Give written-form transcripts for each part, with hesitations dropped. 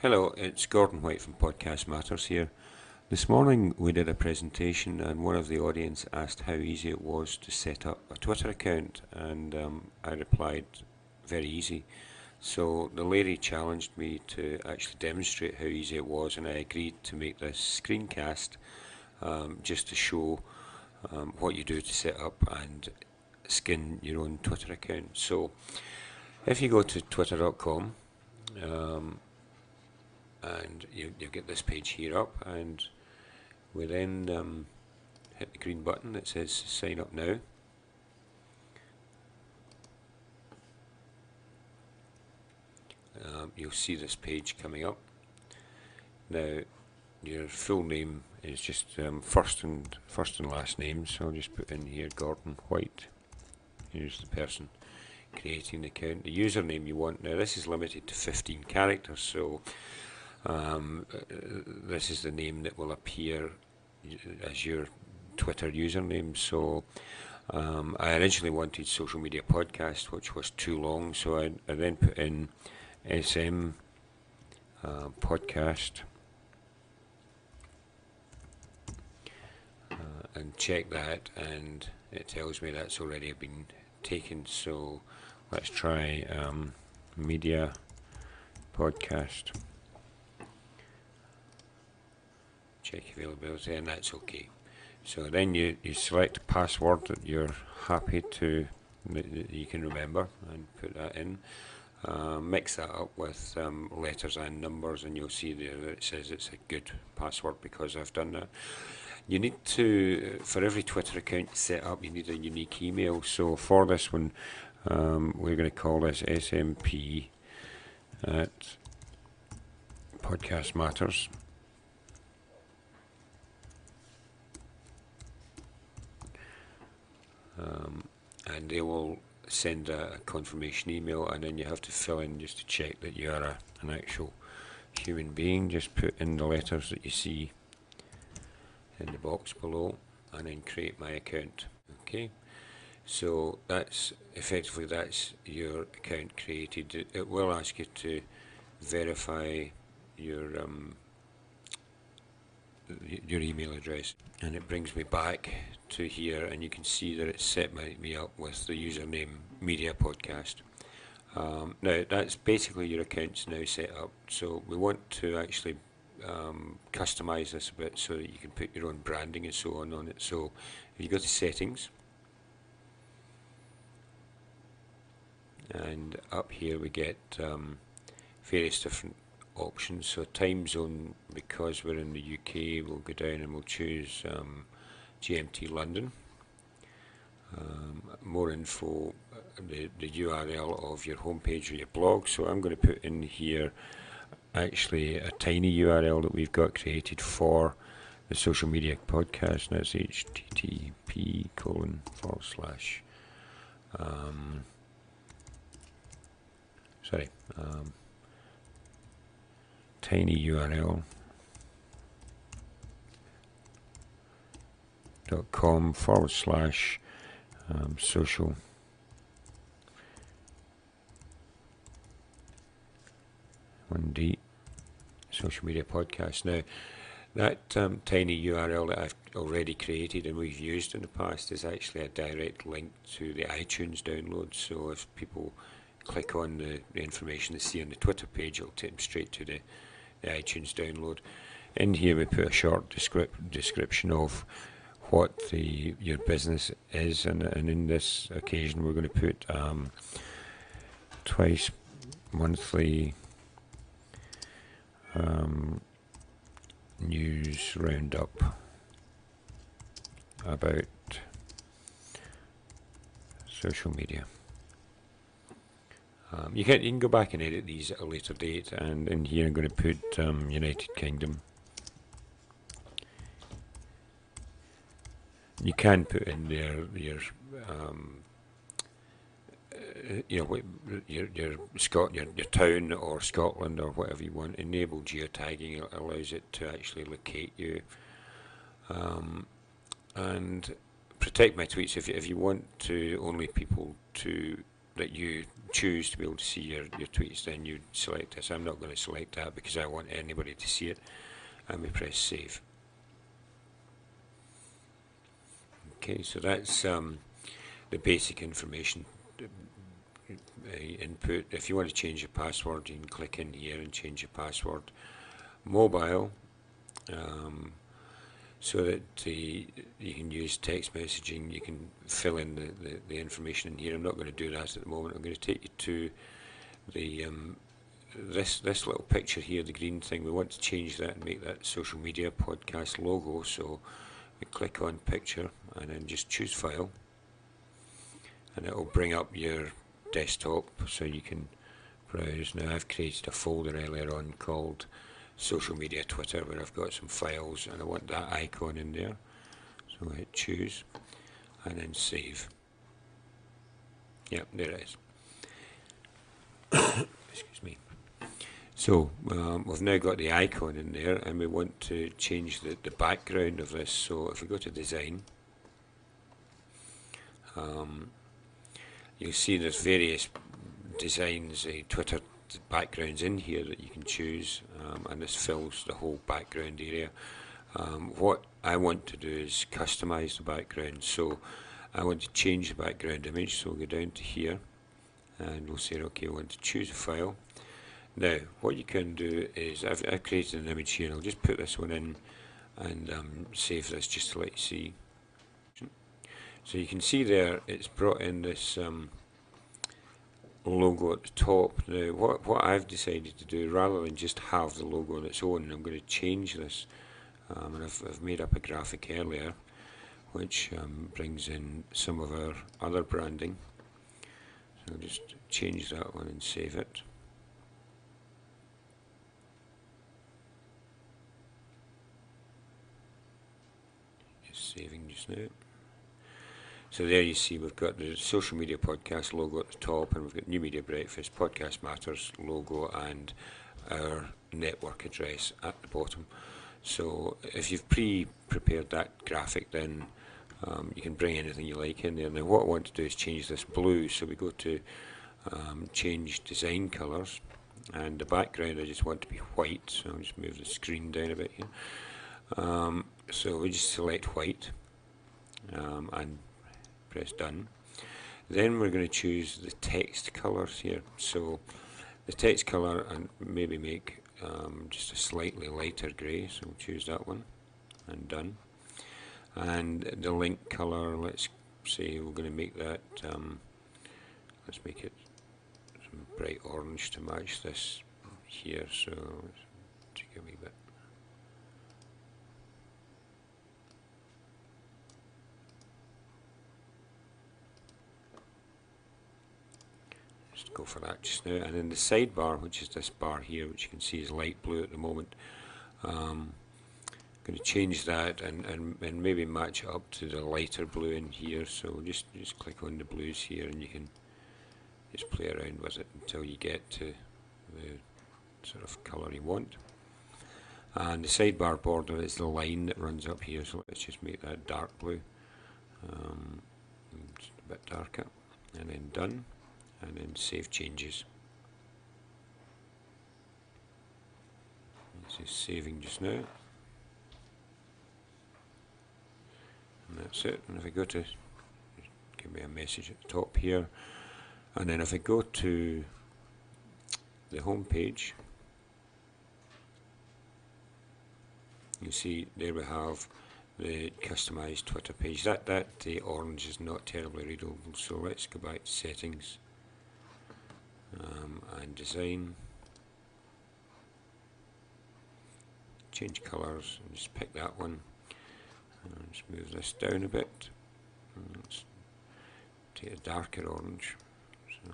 Hello, it's Gordon White from Podcastmatters here. This morning we did a presentation and one of the audience asked how easy it was to set up a Twitter account, and I replied, very easy. So the lady challenged me to actually demonstrate how easy it was, and I agreed to make this screencast just to show what you do to set up and skin your own Twitter account. So if you go to twitter.com, and you'll get this page here up, and we then hit the green button that says sign up now. You'll see this page coming up. Now your full name is just first and last name, so I'll just put in here Gordon White. Here's the person creating the account. The username you want, now this is limited to 15 characters, so this is the name that will appear as your Twitter username. So I originally wanted social media podcast, which was too long, so I then put in SM podcast and check that, and it tells me that's already been taken. So let's try media podcast. Check availability, and that's okay. So then you select a password that you're happy to, that you can remember, and put that in. Mix that up with letters and numbers, and you'll see there that it says it's a good password because I've done that. You need to, for every Twitter account you set up, you need a unique email. So for this one, we're going to call this SMP at Podcast Matters. And they will send a confirmation email, and then you have to fill in just to check that you are an actual human being. Just put in the letters that you see in the box below, and then create my account. Okay, so that's your account created. It will ask you to verify your email address, and it brings me back to here, and you can see that it's set me up with the username Media Podcast. Now that's basically your account's now set up, so we want to actually customize this a bit so that you can put your own branding and so on it. So if you go to settings, and up here we get various different options. So time zone, because we're in the UK, we'll go down and we'll choose GMT London. More info, the URL of your homepage or your blog. So I'm going to put in here actually a tiny URL that we've got created for the social media podcast, and that's http:// tiny URL .com / social social media podcast. Now that tiny URL that I've already created and we've used in the past is actually a direct link to the iTunes download. So if people click on the information they see on the Twitter page, it'll take them straight to the iTunes download. In here we put a short description of what your business is, and in this occasion we're going to put twice monthly news roundup about social media. You can go back and edit these at a later date, and in here I'm going to put United Kingdom. You can put in there your town or Scotland or whatever you want. Enable geotagging, it allows it to actually locate you. And protect my tweets. If you want to only people that you choose to be able to see your tweets, then you select this. I'm not going to select that because I want anybody to see it, and we press save. Okay, so that's the basic information input. If you want to change your password, you can click in here and change your password. Mobile, so that you can use text messaging, you can fill in the information in here. I'm not going to do that at the moment. I'm going to take you to the this little picture here, the green thing. We want to change that and make that social media podcast logo. So we click on picture and then just choose file, and it will bring up your desktop so you can browse. Now I've created a folder earlier on called social media Twitter, where I've got some files and I want that icon in there. So I hit choose and then save. Yep, there it is. Excuse me. So we've now got the icon in there, and we want to change the background of this. So if we go to design, you'll see there's various designs, Twitter backgrounds in here that you can choose, and this fills the whole background area. What I want to do is customize the background, so I want to change the background image. So we'll go down to here and we'll say okay, I want to choose a file. Now what you can do is I've created an image here, and I'll just put this one in and save this just to let you see. So you can see there it's brought in this logo at the top. Now what I've decided to do, rather than just have the logo on its own, I'm going to change this, and I've made up a graphic earlier which brings in some of our other branding. So I'll just change that one and save it. Just saving just now. So there you see we've got the social media podcast logo at the top, and we've got New Media Breakfast, Podcast Matters logo, and our network address at the bottom. So if you've pre-prepared that graphic, then you can bring anything you like in there. Now what I want to do is change this blue, so we go to change design colours, and the background I just want to be white, so I'll just move the screen down a bit here. So we just select white and press done. Then we're going to choose the text colours here. So the text colour, and maybe make just a slightly lighter grey, so we'll choose that one and done. And the link colour, let's say we're going to make that, let's make it some bright orange to match this here, so let's take a wee bit. Just go for that just now. And then the sidebar, which is this bar here, which you can see is light blue at the moment, going to change that and maybe match it up to the lighter blue in here. So just click on the blues here, and you can just play around with it until you get to the sort of colour you want. And the sidebar border is the line that runs up here, so let's just make that dark blue, just a bit darker, and then done, and then save changes. This is saving just now. And that's it. And if I go to, give me a message at the top here, and then if I go to the home page, you see there we have the customized Twitter page. That the orange is not terribly readable, so let's go back to settings and design, change colours, and just pick that one. Let's move this down a bit. Let's take a darker orange. So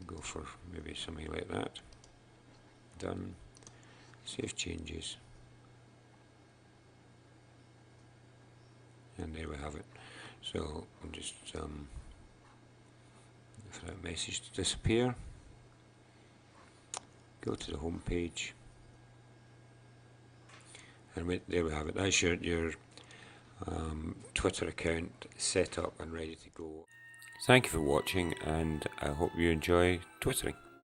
go for maybe something like that. Done. Save changes. And there we have it. So I'll just for that message to disappear. Go to the home page. And there we have it. That's your Twitter account set up and ready to go. Thank you for watching, and I hope you enjoy twittering.